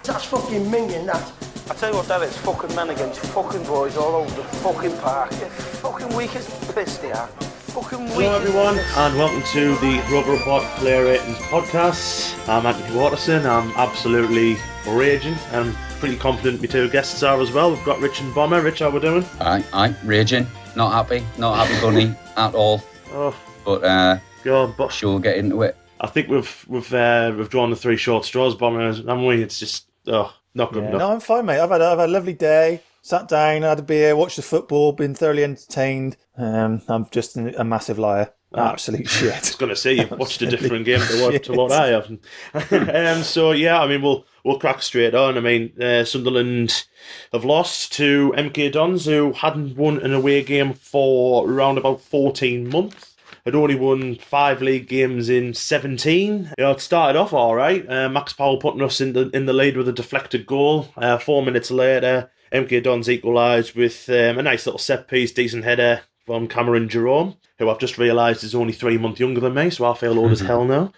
That's fucking minging, that. I tell you what, Dad, it's fucking men against fucking boys all over the fucking park. They're fucking weak as piss, they are. Fucking weak. Hello everyone, and welcome to the ROKER RAPPORT Player Ratings Podcast. I'm Anthony Waterson. I'm absolutely raging. I'm pretty confident my two guests are as well. We've got Rich and Bomber. Rich, how we doing? Aye, raging. Not happy bunny at all. Oh, but go on, but sure, we'll get into it. I think we've drawn the three short straws, Bomber, haven't we? It's just not good enough. No, I'm fine, mate. I've had a lovely day. Sat down, had a beer, watched the football, been thoroughly entertained. I'm just a massive liar. Absolute shit. I was going to say, you've watched a different game to what I have. So, yeah, I mean, we'll crack straight on. I mean, Sunderland have lost to MK Dons, who hadn't won an away game for around about 14 months. Had only won 5 league games in 17. It started off all right. Max Powell putting us in the lead with a deflected goal. 4 minutes later, MK Dons equalised with a nice little set-piece, decent header from Cameron Jerome, who I've just realised is only 3 months younger than me, so I feel old as hell now.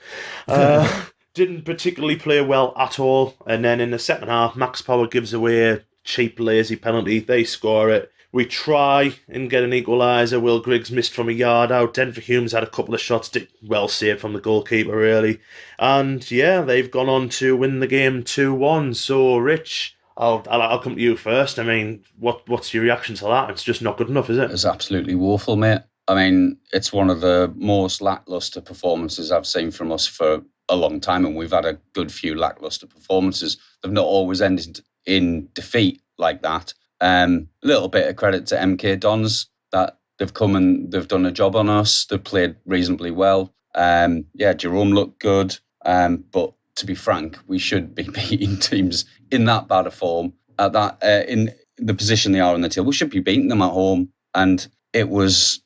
Didn't particularly play well at all. And then in the second half, Max Power gives away a cheap, lazy penalty. They score it. We try and get an equaliser. Will Griggs missed from a yard out. Denver Humes had a couple of shots, well saved from the goalkeeper, really. And yeah, they've gone on to win the game 2-1. So, Rich, I'll come to you first. I mean, what's your reaction to that? It's just not good enough, is it? It's absolutely woeful, mate. I mean, it's one of the most lacklustre performances I've seen from us for a long time, and we've had a good few lacklustre performances. They've not always ended in defeat like that. A little bit of credit to MK Dons that they've come and they've done a job on us. They've played reasonably well. Jerome looked good. But to be frank, we should be beating teams in that bad of form at that in the position they are on the table. We should be beating them at home, and it was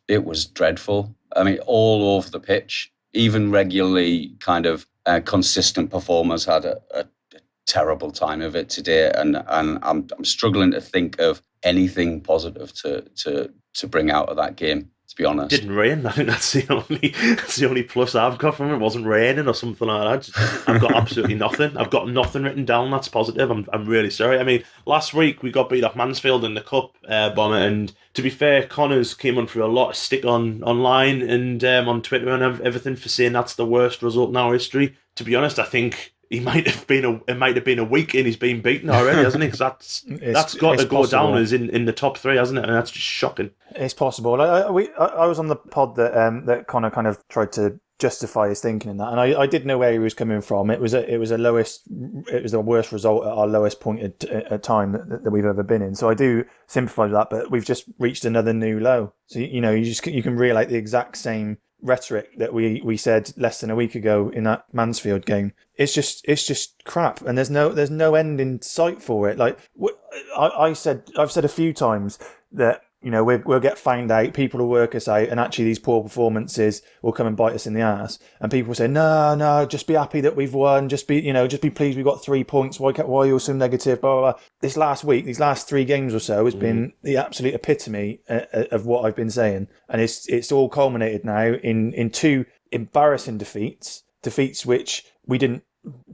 dreadful. I mean, all over the pitch, even regularly kind of consistent performers had a terrible time of it today, and I'm struggling to think of anything positive to bring out of that game, to be honest. It didn't rain. I think that's the only plus I've got from it. It wasn't raining or something like that. I've got absolutely nothing. I've got nothing written down that's positive. I'm really sorry. I mean, last week we got beat off Mansfield in the Cup, Bomber, and to be fair, Connors came on for a lot of stick online and on Twitter and everything for saying that's the worst result in our history. To be honest, I think it might have been a week in he's been beaten already, hasn't he? Because that's got to go down as in the top 3, hasn't it? And that's just shocking. It's possible. I was on the pod that Connor kind of tried to justify his thinking in that, and I did know where he was coming from. It was the worst result at our lowest point at time that we've ever been in. So I do sympathise with that, but we've just reached another new low. So you can relate the exact same rhetoric that we said less than a week ago in that Mansfield game. It's just crap, and there's no end in sight for it. Like I've said a few times that we'll get found out, people will work us out, and actually these poor performances will come and bite us in the ass. And people say, no, just be happy that we've won. Just be pleased we got 3 points. Why are you so negative? Blah blah blah. This last week, these last 3 games or so, has been the absolute epitome of what I've been saying, and it's all culminated now in 2 embarrassing defeats which we didn't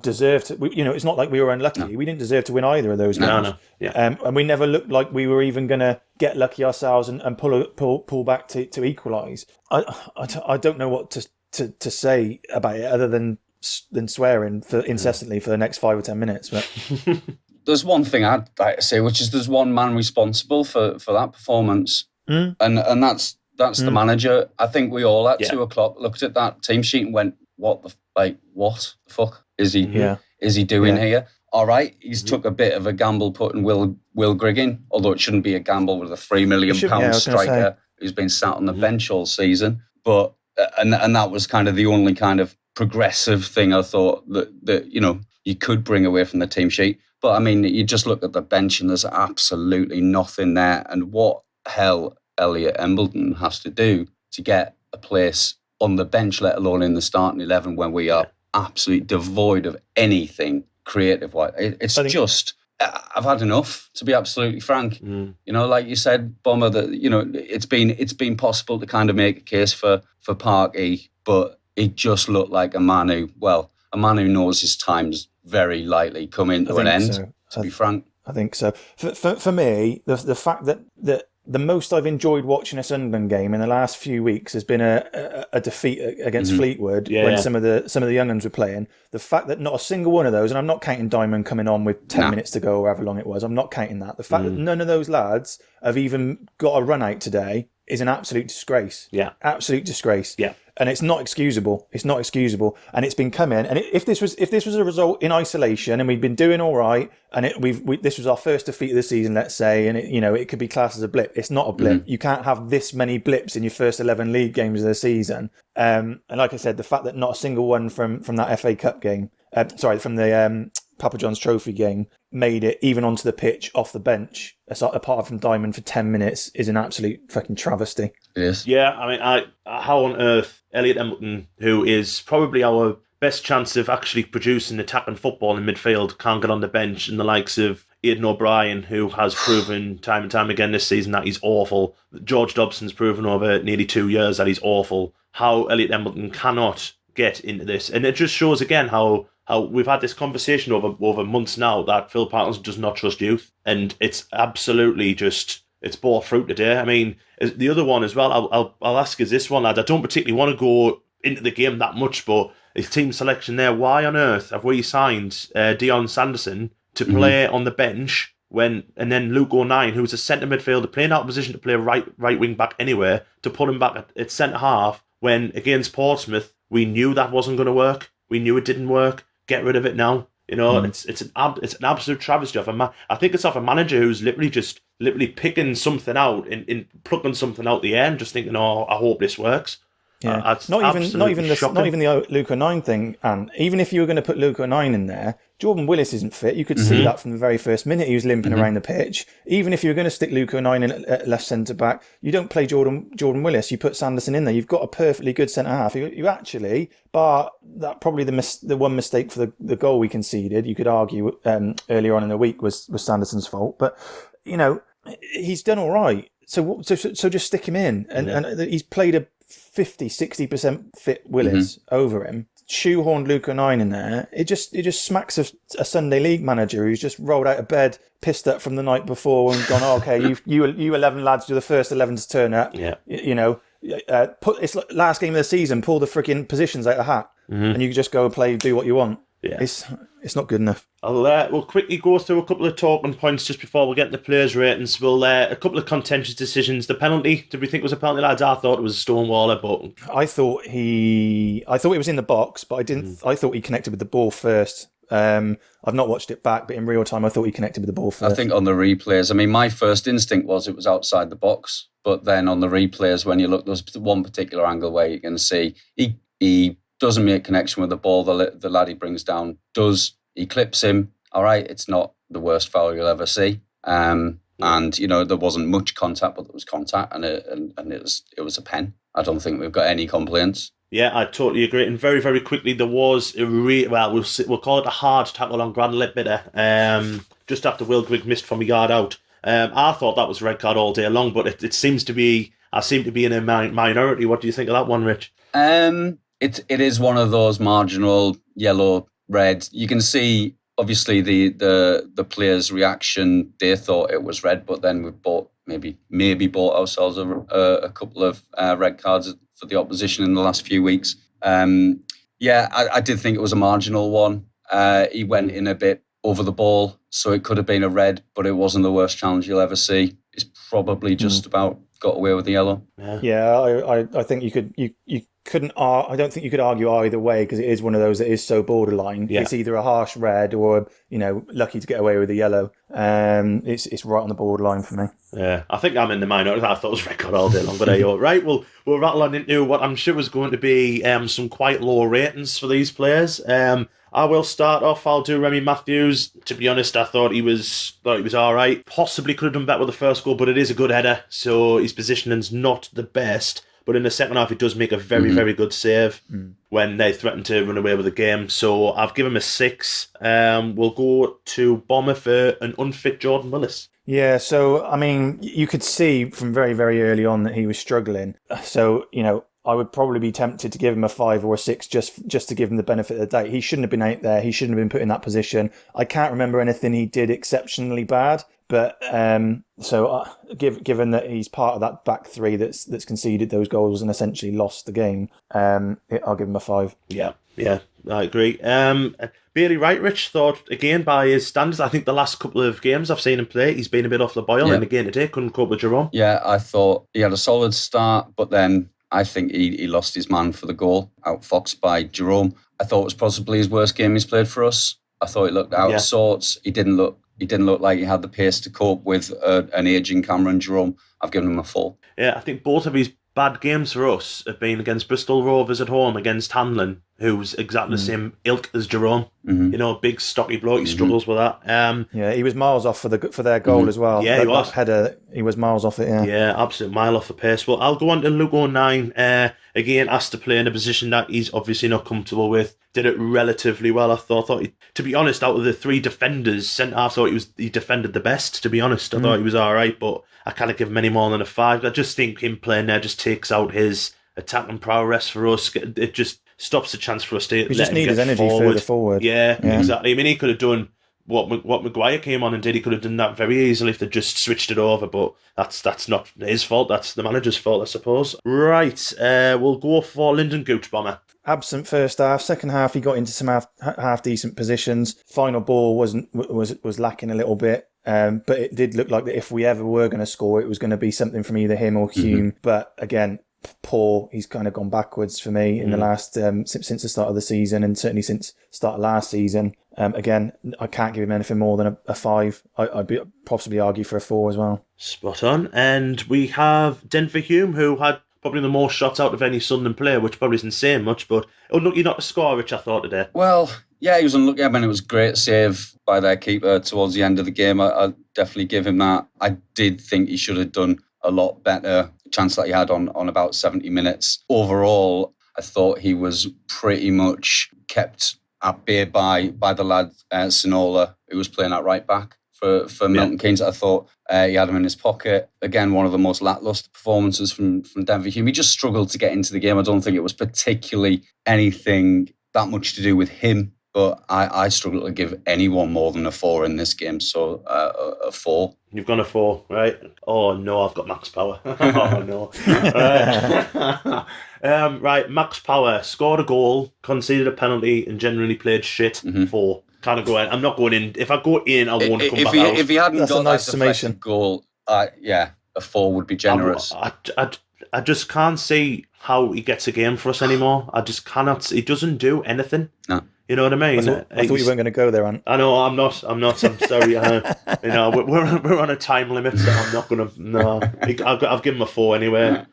deserve to. It's not like we were unlucky. No. We didn't deserve to win either of those games. No. Yeah. And we never looked like we were even going to get lucky ourselves and pull back to equalise. I don't know what to say about it other than swearing incessantly for the next 5 or 10 minutes. But there's one thing I'd like to say, which is there's one man responsible for that performance, and that's the manager. I think we all at 2 o'clock looked at that team sheet and went, what the fuck is he doing here? All right, he's took a bit of a gamble putting Will Grigg in, although it shouldn't be a gamble with a £3 million striker who's been sat on the bench all season. But and that was kind of the only kind of progressive thing I thought that you could bring away from the team sheet. But I mean, you just look at the bench and there's absolutely nothing there. And what hell Elliot Embleton has to do to get a place on the bench, let alone in the starting 11, when we are absolutely devoid of anything creative. I've had enough, to be absolutely frank. Like you said, Bomber, that it's been possible to kind of make a case for Parky, but it just looked like a man who knows his time's very likely come into an end, so. to be frank. I think so. For me, the fact that the most I've enjoyed watching a Sunderland game in the last few weeks has been a defeat against Fleetwood when some of the young uns were playing. The fact that not a single one of those, and I'm not counting Diamond coming on with 10 minutes to go or however long it was, I'm not counting that. The fact that none of those lads have even got a run out today is an absolute disgrace. Yeah. Absolute disgrace. Yeah. And it's not excusable. It's not excusable. And it's been coming. And if this was a result in isolation, and we'd been doing all right, and this was our first defeat of the season, let's say, and it could be classed as a blip. It's not a blip. You can't have this many blips in your first 11 league games of the season. And like I said, the fact that not a single one from that FA Cup game, from the Papa John's Trophy game, made it even onto the pitch off the bench, apart from Diamond for 10 minutes, is an absolute fucking travesty. Yes. Yeah, I mean, how on earth Elliot Embleton, who is probably our best chance of actually producing attacking football in midfield, can't get on the bench, and the likes of Aidan O'Brien, who has proven time and time again this season that he's awful. George Dobson's proven over nearly 2 years that he's awful. How Elliot Embleton cannot get into this. And it just shows again how we've had this conversation over months now that Phil Parkinson does not trust youth. And it's absolutely it's bore fruit today. I mean, the other one as well, I'll ask is this one, lad. I don't particularly want to go into the game that much, but his team selection there, why on earth have we signed Dion Sanderson to play on the bench and then Luke O'Nien, who's a centre midfielder, playing out of position to play right wing back anywhere, to put him back at centre half when against Portsmouth we knew that wasn't going to work. We knew it didn't work. Get rid of it now. It's an absolute travesty of I think it's off a manager who's literally picking something out in plucking something out the air and just thinking, oh, I hope this works. Yeah, not even the Luke O'Nien thing. And even if you were going to put Luke O'Nien in there, Jordan Willis isn't fit. You could see that from the very first minute he was limping around the pitch. Even if you were going to stick Luke O'Nien in at left centre back, you don't play Jordan Willis. You put Sanderson in there. You've got a perfectly good centre half. You actually, bar that probably the one mistake for the goal we conceded, you could argue earlier on in the week was Sanderson's fault. But he's done all right. So just stick him in, and he's played a 50-60% fit Willis over him, shoehorned Luke O'Nien in there. It just smacks of a Sunday league manager who's just rolled out of bed, pissed up from the night before, and gone, oh, okay, you 11 lads do the first 11 to turn up. Yeah, it's like last game of the season, pull the freaking positions out of the hat, and you just go and play, do what you want. Yeah. It's not good enough. We'll quickly go through a couple of talking points just before we get into players' ratings. A couple of contentious decisions. The penalty, did we think it was a penalty, lads? I thought it was a Stonewaller, but I thought it was in the box, but I didn't. I thought he connected with the ball first. I've not watched it back, but in real time, I thought he connected with the ball first. I think on the replays, my first instinct was it was outside the box, but then on the replays, when you look, there's one particular angle where you can see he doesn't make connection with the ball. The lad he brings down he clips him. All right, it's not the worst foul you'll ever see. And there wasn't much contact, but there was contact, and it was a pen. I don't think we've got any complaints. Yeah, I totally agree. And very, very quickly, there was we'll call it a hard tackle on Grant Leadbitter, just after Will Grigg missed from a yard out. I thought that was a red card all day long, but it seems to be. I seem to be in a minority. What do you think of that one, Rich? It is one of those marginal yellow, red. You can see obviously the players' reaction. They thought it was red, but then we maybe bought ourselves a couple of red cards for the opposition in the last few weeks. I did think it was a marginal one. He went in a bit over the ball, so it could have been a red, but it wasn't the worst challenge you'll ever see. It's probably just about got away with the yellow. Yeah, I think you couldn't. I don't think you could argue either way, because it is one of those that is so borderline. Yeah. It's either a harsh red or lucky to get away with the yellow. It's right on the borderline for me. Yeah, I think I'm in the minority. I thought it was red card all day long, but right. We'll rattle on into what I'm sure was going to be some quite low ratings for these players. I will start off. I'll do Remy Matthews. To be honest, I thought he was all right. Possibly could have done better with the first goal, but it is a good header, so his positioning's not the best. But in the second half, he does make a very, very good save when they threaten to run away with the game. So I've given him a 6. We'll go to Bomber for an unfit Jordan Willis. Yeah, so, you could see from very, very early on that he was struggling. So, I would probably be tempted to give him a 5 or a 6 just to give him the benefit of the doubt. He shouldn't have been out there. He shouldn't have been put in that position. I can't remember anything he did exceptionally bad. But given that he's part of that back three that's conceded those goals and essentially lost the game, I'll give him a 5. Yeah, I agree. Bailey Wright, Rich, thought, again, by his standards, I think the last couple of games I've seen him play, he's been a bit off the boil, and again today couldn't cope with Jerome. Yeah, I thought he had a solid start, but then I think he lost his man for the goal, outfoxed by Jerome. I thought it was possibly his worst game he's played for us. I thought he looked out of sorts. He didn't look like he had the pace to cope with an ageing Cameron Jerome. I've given him a 4. Yeah, I think both of his bad games for us have been against Bristol Rovers at home, against Hanlon, who's exactly the same ilk as Jerome. You know, big stocky bloke. He struggles with that. He was miles off for their goal as well. Yeah, he was. That header, he was miles off it. Yeah, absolute mile off the pace. Well, I'll go on to Luke O'Nien. Again, asked to play in a position that he's obviously not comfortable with. Did it relatively well. I thought he, to be honest, out of the 3 defenders, centre half, thought he defended the best. To be honest, I thought he was all right, but I can't give him any more than a 5. I just think him playing there just takes out his attacking prowess for us. It just stops the chance for us to. We just need his energy further forward. Yeah, exactly. I mean, he could have done what Maguire came on and did. He could have done that very easily if they just switched it over, but that's not his fault. That's the manager's fault, I suppose. Right, we'll go for Lyndon Gooch, Bomber. Absent first half, second half he got into some half decent positions. Final ball was lacking a little bit, but it did look like that if we ever were going to score, it was going to be something from either him or Hume. But again, poor. He's kind of gone backwards for me in the last since the start of the season, and certainly since the start of last season. Again, I can't give him anything more than a 5. I'd possibly argue for a 4 as well. Spot on. And we have Denver Hume, who had probably the most shots out of any Sunderland player, which probably isn't saying much, but unlucky not to score, which I thought today. Well, yeah, he was unlucky. I mean, it was a great save by their keeper towards the end of the game. I'd definitely give him that. I did think he should have done a lot better. Chance that he had on about 70 minutes. Overall, I thought he was pretty much kept at bay by the lad Sinola, who was playing at right back for Milton Keynes. I thought he had him in his pocket. Again, one of the most lacklustre performances from Denver Hume. He just struggled to get into the game. I don't think it was particularly anything that much to do with him, but I struggle to give anyone more than a 4 in this game, so a 4. You've gone a 4, right? Oh no, I've got Max Power. Oh no. Right, Max Power scored a goal, conceded a penalty, and generally played shit. 4. Kind of go in. I'm not going in. If I go in, I won't come back out. If he hadn't That's got a nice that summation. deflected goal, a 4 would be generous. I just can't see how he gets a game for us anymore. I just cannot. He doesn't do anything. No. You know what I mean? I thought you weren't going to go there, Ant. I know, I'm not. I'm sorry. We're on a time limit, so I'm not going to. No, I've given him a 4 anyway.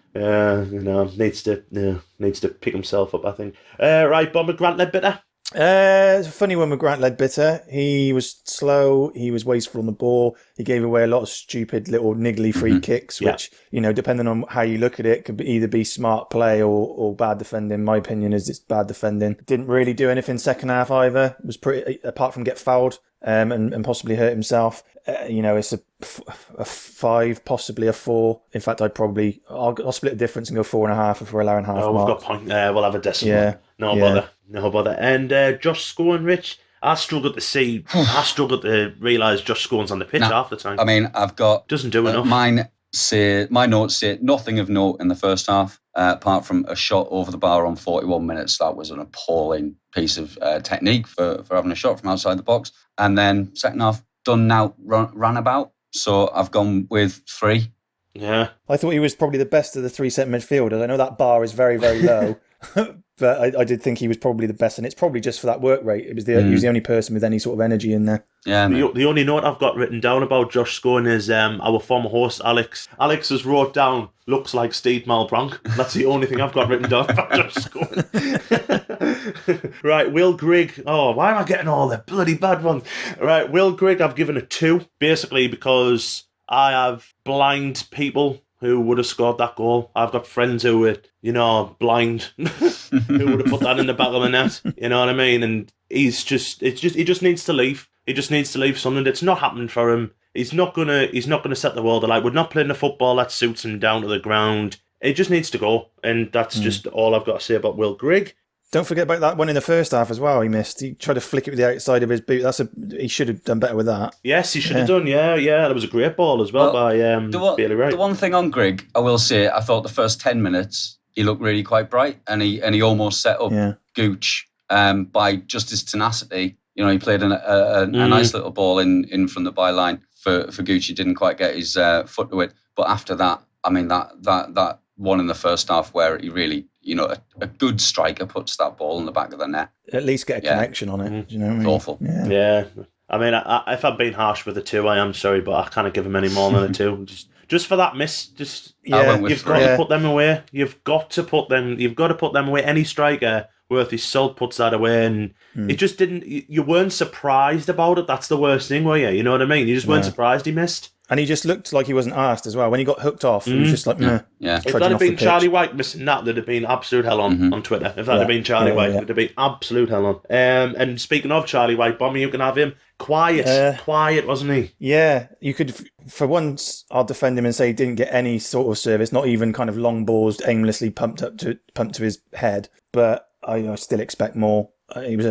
Needs to pick himself up, I think. Right, Bomber Grant Ledbetter. It's a funny one with Grant Ledbetter. He was slow. He was wasteful on the ball. He gave away a lot of stupid little niggly free kicks, which, depending on how you look at it, could either be smart play or bad defending. My opinion is it's bad defending. Didn't really do anything second half either. Was pretty, apart from get fouled and possibly hurt himself. It's a 5, possibly a 4. In fact, I'll split the difference and go 4.5 if we're allowing half. Oh, we've got point there. We'll have a decimal. Yeah. No bother. And Josh Scowen, Rich, I struggled to realise Josh Scowen's on the pitch half the time. I mean, I've got... Doesn't do enough. My notes say nothing of note in the first half, apart from a shot over the bar on 41 minutes. That was an appalling piece of technique for having a shot from outside the box. And then second half, done now, ran about. So I've gone with 3. Yeah. I thought he was probably the best of the 3 centre midfielders. I know that bar is very, very low. But I did think he was probably the best, and it's probably just for that work rate. He was the only person with any sort of energy in there. Yeah. The only note I've got written down about Josh Scowen is our former host Alex. Alex has wrote down looks like Steve Malbranck. That's the only thing I've got written down about Josh Scowen. Right, Will Grigg. Oh, why am I getting all the bloody bad ones? Right, Will Grigg, I've given a 2, basically because I have blind people who would have scored that goal. I've got friends who were, blind, who would have put that in the back of the net. You know what I mean? And he just needs to leave. He just needs to leave Sunderland. It's not happening for him. He's not gonna set the world alight. We're not playing the football that suits him down to the ground. He just needs to go, and that's just all I've got to say about Will Grigg. Don't forget about that one in the first half as well. He missed. He tried to flick it with the outside of his boot. He should have done better with that. Yes, he should have done. Yeah. That was a great ball as well by Bailey Wright. The one thing on Grigg, I will say, I thought the first 10 minutes he looked really quite bright, and he almost set up Gooch by just his tenacity. You know, he played a nice little ball in from the byline for Gooch. He didn't quite get his foot to it, but after that, I mean that one in the first half where he really, you know, a good striker puts that ball in the back of the net. At least get a connection on it. Do you know what I mean? Awful. Yeah. I mean, if I'm being harsh with a 2, I am sorry, but I can't give him any more than a 2. Just for that miss, you've got to put them away. You've got to put them away. Any striker worth his salt puts that away, and it just didn't. You weren't surprised about it. That's the worst thing, were you? You know what I mean? You just weren't surprised he missed. And he just looked like he wasn't asked as well. When he got hooked off, he was just like, meh. Yeah. If that had been Charlie White missing that, there'd have been absolute hell on Twitter. If that had been Charlie White, there'd have been absolute hell on. And speaking of Charlie White, Bomber, you can have him. Quiet, wasn't he? Yeah, you could, for once, I'll defend him and say he didn't get any sort of service, not even kind of long balls aimlessly pumped to his head. But I still expect more. He was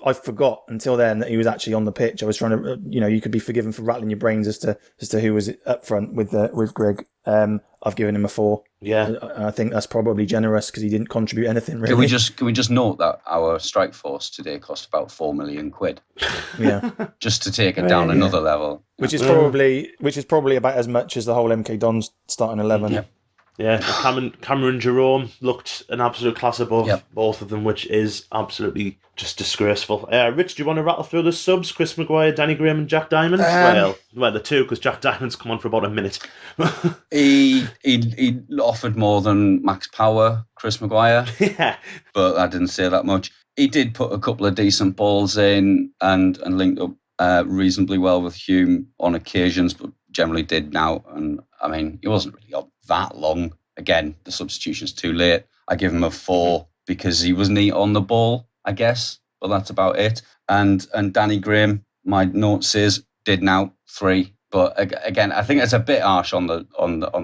I forgot until then that he was actually on the pitch. I was trying to, you could be forgiven for rattling your brains as to who was up front with Grigg. I've given him a 4. Yeah, I think that's probably generous because he didn't contribute anything really. Can we just note that our strike force today cost about £4 million? Yeah, just to take it down another level, which is probably about as much as the whole MK Dons starting 11. Yep. Yeah, Cameron Jerome looked an absolute class above both of them, which is absolutely just disgraceful. Rich, do you want to rattle through the subs? Chris Maguire, Danny Graham and Jack Diamond? Well, the 2, because Jack Diamond's come on for about a minute. he offered more than max power, Chris Maguire. Yeah. But I didn't say that much. He did put a couple of decent balls in and linked up reasonably well with Hume on occasions, but generally did now. And I mean, he wasn't really up that long. Again, the substitution's too late. I give him a 4 because he was neat on the ball, I guess, but that's about it. And Danny Graham, my note says, did now 3. But again, I think it's a bit harsh on the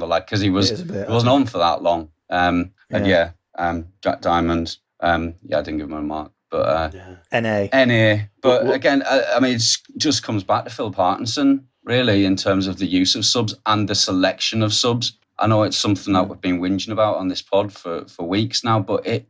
lad because he wasn't on for that long. Jack Diamond, I didn't give him a mark. But NA. But again, I mean, it just comes back to Phil Parkinson, really, in terms of the use of subs and the selection of subs. I know it's something that we've been whinging about on this pod for weeks now, but it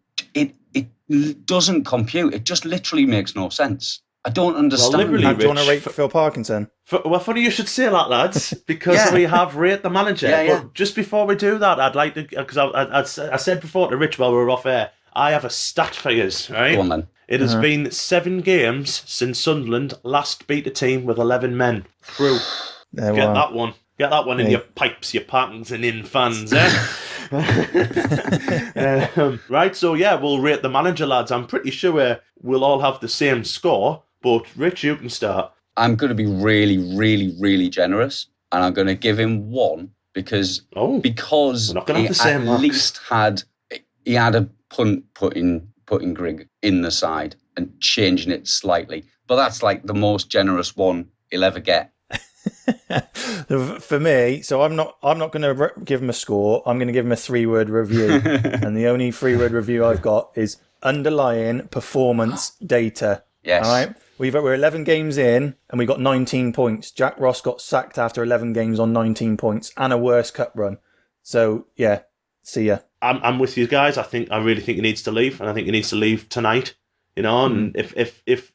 doesn't compute. It just literally makes no sense. I don't understand. Do you want to rate Phil Parkinson? Funny you should say that, lads, because we have rate the manager. But just before we do that, I'd like to, because I said before to Rich while we were off air, I have a stat for you, right? Go on then. It has been 7 games since Sunderland last beat a team with 11 men through. That one. Get that one in your pipes, your Parkinson in fans, right, so we'll rate the manager, lads. I'm pretty sure we'll all have the same score, but Rich, you can start. I'm going to be really, really, really generous, and I'm going to give him 1 because we're not going to have the same marks. He had a punt putting Grigg in the side and changing it slightly, but that's like the most generous one he'll ever get. For me, so I'm not going to give him a score. I'm going to give him a 3-word review, and the only 3-word review I've got is underlying performance data. Yes. All right. We're 11 games in, and we got 19 points. Jack Ross got sacked after 11 games on 19 points and a worse cup run. So see ya. I'm with you guys. I really think he needs to leave, and I think he needs to leave tonight. And if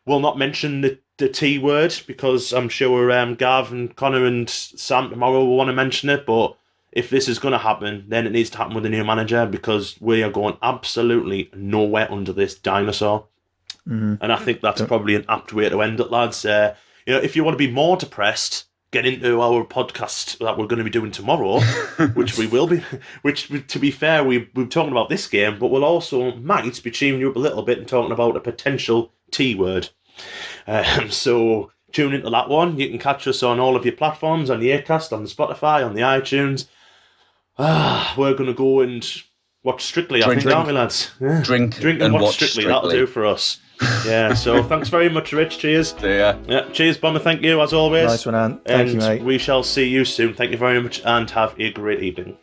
we'll not mention the T word, because I'm sure Gav and Connor and Sam tomorrow will want to mention it, but if this is going to happen, then it needs to happen with a new manager, because we are going absolutely nowhere under this dinosaur. And I think that's probably an apt way to end it, lads. If you want to be more depressed, get into our podcast that we're going to be doing tomorrow, which we will be, which, to be fair, we're talking about this game, but we'll also might be cheering you up a little bit and talking about a potential T word. So tune into that one. You can catch us on all of your platforms, on the Acast, on the Spotify, on the iTunes. We're going to go and watch Strictly, I think, aren't we, lads? Drink and watch Strictly. That'll do for us. Yeah, so thanks very much, Rich. Cheers. See ya. Yeah, cheers, Bomber. Thank you, as always. Nice one, Ant. Thank you, mate. We shall see you soon. Thank you very much, and have a great evening.